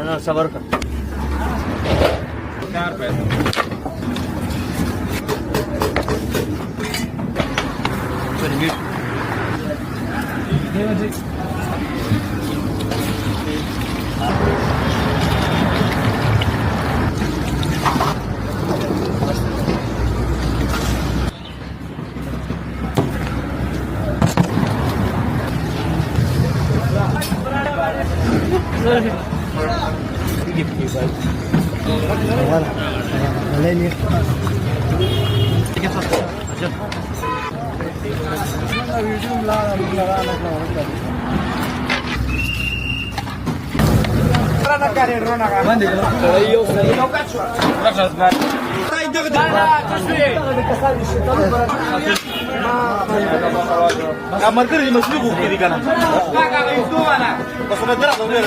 ना सबर का 4 रुपये kamar kerja masih buku kiri kanan. Kakak itu mana? Pasal terang tu dia.